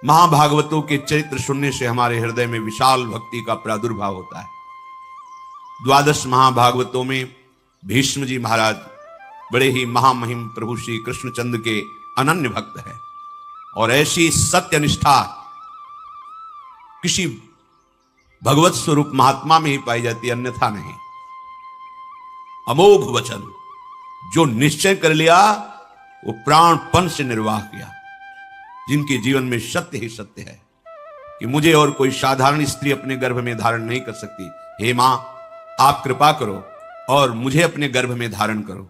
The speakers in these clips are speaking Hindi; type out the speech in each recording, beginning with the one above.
महाभागवतों के चरित्र सुनने से हमारे हृदय में विशाल भक्ति का प्रादुर्भाव होता है। 12 महाभागवतों में भीष्म जी महाराज बड़े ही महामहिम प्रभु श्री कृष्णचंद्र के अनन्य भक्त हैं और ऐसी सत्यनिष्ठा किसी भगवत स्वरूप महात्मा में ही पाई जाती, अन्यथा नहीं। अमोघ वचन, जो निश्चय कर लिया वो प्राणपन से निर्वाह किया, जिनके जीवन में सत्य ही सत्य है कि मुझे और कोई साधारण स्त्री अपने गर्भ में धारण नहीं कर सकती। हे मां, आप कृपा करो और मुझे अपने गर्भ में धारण करो।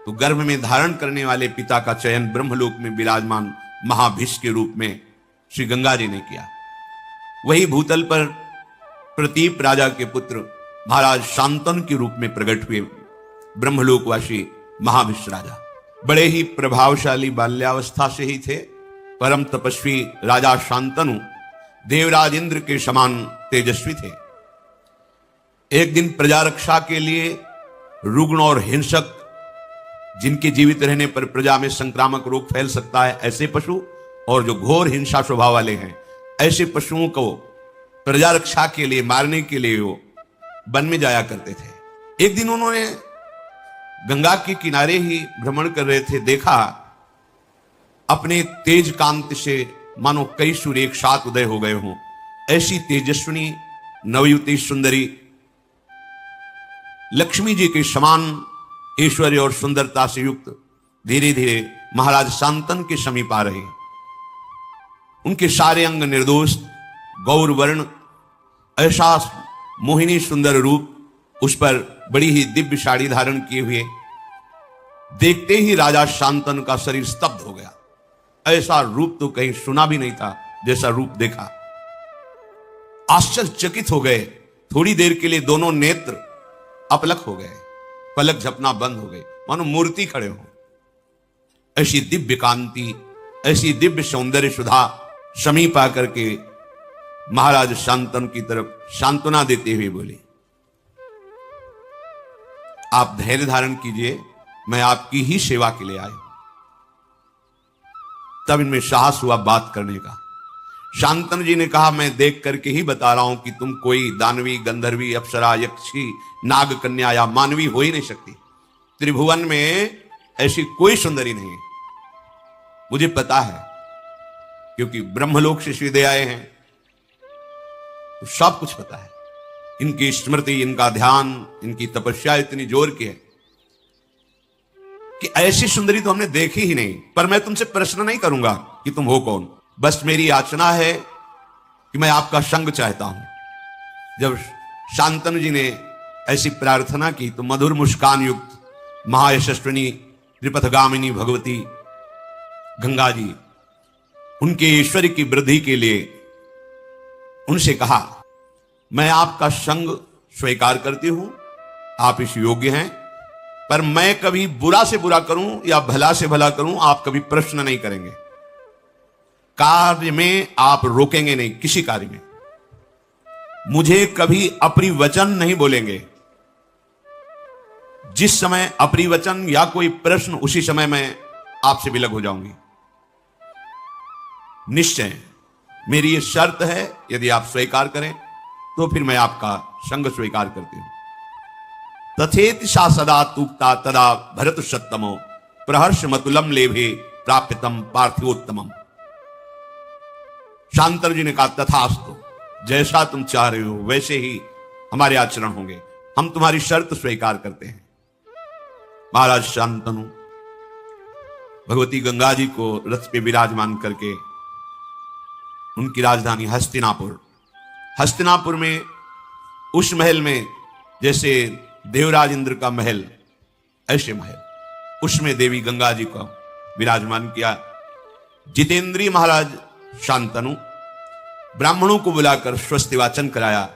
तो गर्भ में धारण करने वाले पिता का चयन ब्रह्मलोक में विराजमान महाभीष्म के रूप में श्री गंगा जी ने किया। वही भूतल पर प्रतीप राजा के पुत्र महाराज शांतनु के रूप में प्रकट हुए ब्रह्मलोकवासी महाभीष्म राजा। बड़े ही प्रभावशाली बाल्यावस्था से ही थे। परम तपस्वी राजा शांतनु देवराज इंद्र के समान तेजस्वी थे। एक दिन प्रजा रक्षा के लिए रुग्ण और हिंसक, जिनके जीवित रहने पर प्रजा में संक्रामक रोग फैल सकता है, ऐसे पशु और जो घोर हिंसा स्वभाव वाले हैं, ऐसे पशुओं को प्रजा रक्षा के लिए मारने के लिए वो वन में जाया करते थे। एक दिन उन्होंने गंगा के किनारे ही भ्रमण कर रहे थे, देखा अपने तेज कांति से मानो कई सूर्य एक साथ उदय हो गए हों। ऐसी तेजस्विनी नवयुवती सुंदरी लक्ष्मी जी के समान ऐश्वर्य और सुंदरता से युक्त धीरे धीरे महाराज शांतनु के समीप आ रहे। उनके सारे अंग निर्दोष गौर वर्ण, ऐसा मोहिनी सुंदर रूप, उस पर बड़ी ही दिव्य साड़ी धारण किए हुए। देखते ही राजा शांतनु का शरीर स्तब्ध हो गया। ऐसा रूप तो कहीं सुना भी नहीं था जैसा रूप देखा। आश्चर्यचकित हो गए। थोड़ी देर के लिए दोनों नेत्र अपलक हो गए, पलक झपना बंद हो गए, मानो मूर्ति खड़े हो। ऐसी दिव्य कांति, ऐसी दिव्य सौंदर्य सुधा समीप आकर के महाराज शांतनु की तरफ सांत्वना देते हुए बोले, आप धैर्य धारण कीजिए, मैं आपकी ही सेवा के लिए आया। तब इनमें साहस हुआ बात करने का। शांतनु जी ने कहा, मैं देख करके ही बता रहा हूं कि तुम कोई दानवी, गंधर्वी, अप्सरा, यक्षी, नाग कन्या या मानवी हो ही नहीं सकती। त्रिभुवन में ऐसी कोई सुंदरी नहीं। मुझे पता है, क्योंकि ब्रह्मलोक से सीधे आए हैं तो सब कुछ पता है। इनकी स्मृति, इनका ध्यान, इनकी तपस्या इतनी जोर की है कि ऐसी सुंदरी तो हमने देखी ही नहीं। पर मैं तुमसे प्रश्न नहीं करूंगा कि तुम हो कौन, बस मेरी याचना है कि मैं आपका संग चाहता हूं। जब शांतनु जी ने ऐसी प्रार्थना की तो मधुर मुस्कान युक्त महायशस्विनी त्रिपथगामिनी भगवती गंगा जी उनके ईश्वर की वृद्धि के लिए उनसे कहा, मैं आपका संग स्वीकार करती हूं, आप इस योग्य हैं, पर मैं कभी बुरा से बुरा करूं या भला से भला करूं, आप कभी प्रश्न नहीं करेंगे। कार्य में आप रोकेंगे नहीं, किसी कार्य में मुझे कभी अपरिवचन नहीं बोलेंगे। जिस समय अपरिवचन या कोई प्रश्न, उसी समय मैं आपसे विलग हो जाऊंगी। निश्चय मेरी ये शर्त है, यदि आप स्वीकार करें तो फिर मैं आपका संग स्वीकार करती हूं। तथेति सा सदा तूक्ता तदा भरत सत्तमो प्रहर्ष मतुलम लेभे प्राप्यतम पार्थिवोत्तमम। शांतनु जी ने कहा, तथास्तु, जैसा तुम चाह रहे हो वैसे ही हमारे आचरण होंगे, हम तुम्हारी शर्त स्वीकार करते हैं। महाराज शांतनु भगवती गंगा जी को रथ पे विराजमान करके उनकी राजधानी हस्तिनापुर में उस महल में, जैसे देवराज इंद्र का महल, ऐसे महल, उसमें देवी गंगा जी को विराजमान किया। जितेंद्रीय महाराज शांतनु ब्राह्मणों को बुलाकर स्वस्ति वाचन कराया।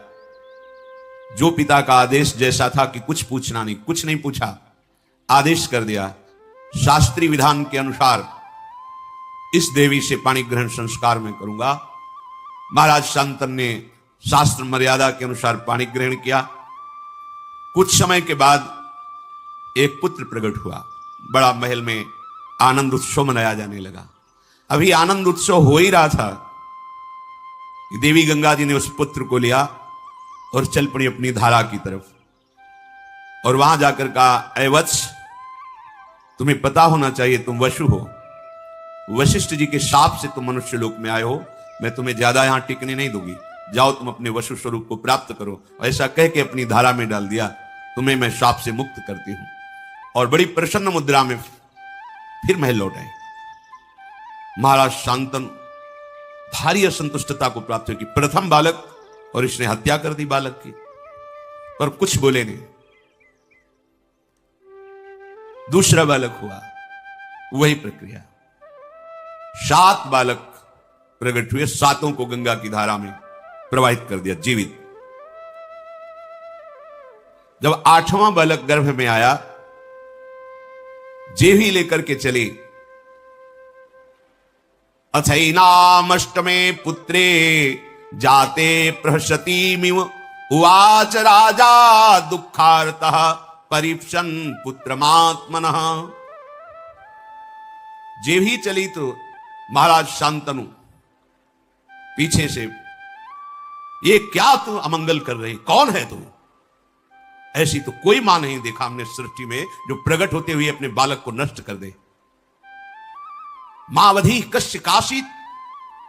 जो पिता का आदेश जैसा था कि कुछ पूछना नहीं, कुछ नहीं पूछा, आदेश कर दिया। शास्त्रीय विधान के अनुसार इस देवी से पाणी ग्रहण संस्कार में करूंगा। महाराज शांतनु ने शास्त्र मर्यादा के अनुसार पाणी ग्रहण किया। कुछ समय के बाद एक पुत्र प्रकट हुआ। बड़ा महल में आनंद उत्सव मनाया जाने लगा। अभी आनंद उत्सव हो ही रहा था कि देवी गंगा जी ने उस पुत्र को लिया और चल पड़ी अपनी धारा की तरफ, और वहां जाकर कहा, ऐ वत्स, तुम्हें पता होना चाहिए तुम वशु हो, वशिष्ठ जी के शाप से तुम मनुष्य लोक में आए हो, मैं तुम्हें ज्यादा यहां टिकने नहीं दूंगी, जाओ तुम अपने वशु स्वरूप को प्राप्त करो। ऐसा कह के अपनी धारा में डाल दिया, तुम्हें मैं शाप से मुक्त करती हूं। और बड़ी प्रसन्न मुद्रा में फिर महल लौट आए। महाराज शांतनु भारी असंतुष्टता को प्राप्त हुई कि प्रथम बालक, और इसने हत्या कर दी बालक की, पर कुछ बोले नहीं। दूसरा बालक हुआ, वही प्रक्रिया, 7 बालक प्रकट हुए, 7 को गंगा की धारा में प्रवाहित कर दिया जीवित। जब 8वां बालक गर्भ में आया, जेवी लेकर के चली, अथैनामष्टमे पुत्रे जाते प्रहसतीमिव उवाच राजा दुःखार्तः परीक्षन् पुत्रमात्मनः। जेवी चली तो महाराज शांतनु पीछे से, ये क्या तुम अमंगल कर रहे, कौन है तू? ऐसी तो कोई मां नहीं देखा हमने सृष्टि में जो प्रकट होते हुए अपने बालक को नष्ट कर दे। मावधि कश्य काशित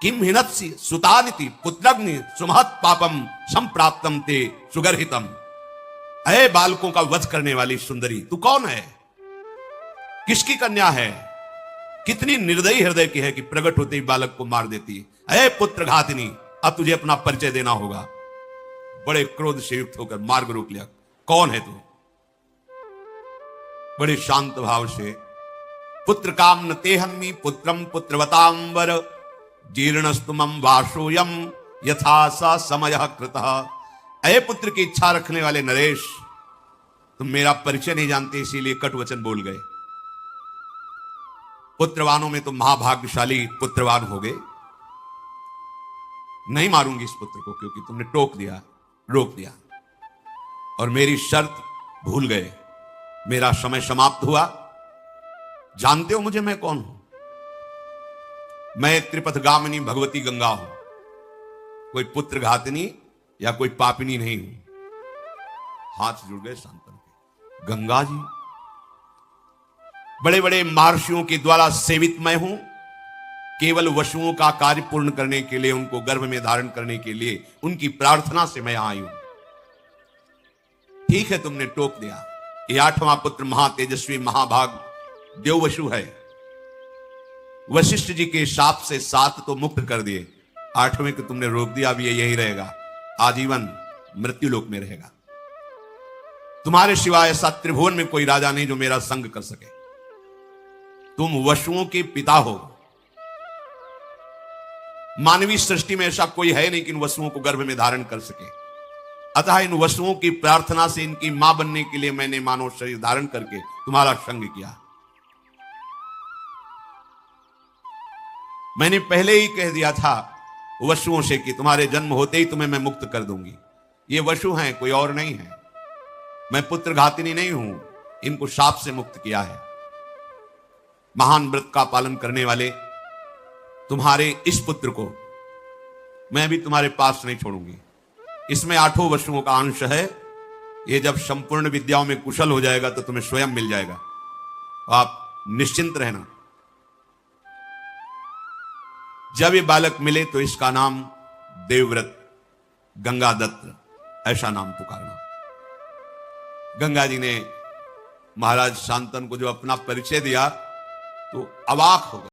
किम हिनत्सि सुतानिति पुत्रग्नि सुमहत पापम संप्राप्तम ते सुगर्हितम। अय बालकों का वध करने वाली सुंदरी, तू कौन है? किसकी कन्या है? कितनी निर्दयी हृदय की है कि प्रकट होते ही बालक को मार देती है। अय पुत्र घातिनी, अब तुझे अपना परिचय देना होगा। बड़े क्रोध से युक्त होकर मार्ग रोक लिया, कौन है तू? बड़े शांत भाव से, पुत्र काम न तेहन्मी पुत्रम पुत्रवतांबर जीर्णस्तुमम वाशोयम यथा सा समय कृतः। अय पुत्र की इच्छा रखने वाले नरेश, तुम मेरा परिचय नहीं जानते, इसीलिए कटु वचन बोल गए। पुत्रवानों में तुम महाभाग्यशाली पुत्रवान हो गए। नहीं मारूंगी इस पुत्र को, क्योंकि तुमने टोक दिया, रोक दिया, और मेरी शर्त भूल गए। मेरा समय समाप्त हुआ। जानते हो मुझे, मैं कौन हूं? मैं त्रिपथगामिनी भगवती गंगा हूं, कोई पुत्र घातिनी या कोई पापिनी नहीं हूं। हाथ जुड़ गए शांतनु के। गंगा जी, बड़े बड़े महर्षियों के द्वारा सेवित मैं हूं, केवल वशुओं का कार्य पूर्ण करने के लिए, उनको गर्भ में धारण करने के लिए, उनकी प्रार्थना से मैं आई हूं। ठीक है, तुमने टोक दिया। ये 8वां पुत्र महातेजस्वी महाभाग देववशु है। वशिष्ठ जी के शाप से 7 तो मुक्त कर दिए, 8वें को तुमने रोक दिया। अब ये यही रहेगा, आजीवन मृत्यु लोक में रहेगा। तुम्हारे सिवाय ऐसा त्रिभुवन में कोई राजा नहीं जो मेरा संग कर सके। तुम वशुओं के पिता हो। मानवीय सृष्टि में ऐसा कोई है नहीं कि इन वसुओं को गर्भ में धारण कर सके। अतः इन वसुओं की प्रार्थना से इनकी मां बनने के लिए मैंने मानव शरीर धारण करके तुम्हारा संग किया। मैंने पहले ही कह दिया था वसुओं से कि तुम्हारे जन्म होते ही तुम्हें मैं मुक्त कर दूंगी। ये वसु हैं, कोई और नहीं है। मैं पुत्र घातिनी नहीं हूं, इनको शाप से मुक्त किया है। महान व्रत का पालन करने वाले तुम्हारे इस पुत्र को मैं भी तुम्हारे पास नहीं छोड़ूंगी। इसमें 8 वसुओं का अंश है। ये जब संपूर्ण विद्याओं में कुशल हो जाएगा तो तुम्हें स्वयं मिल जाएगा। आप निश्चिंत रहना। जब ये बालक मिले तो इसका नाम देवव्रत गंगादत्त, ऐसा नाम पुकारना। गंगा जी ने महाराज शांतनु को जो अपना परिचय दिया तो अवाक हो गए।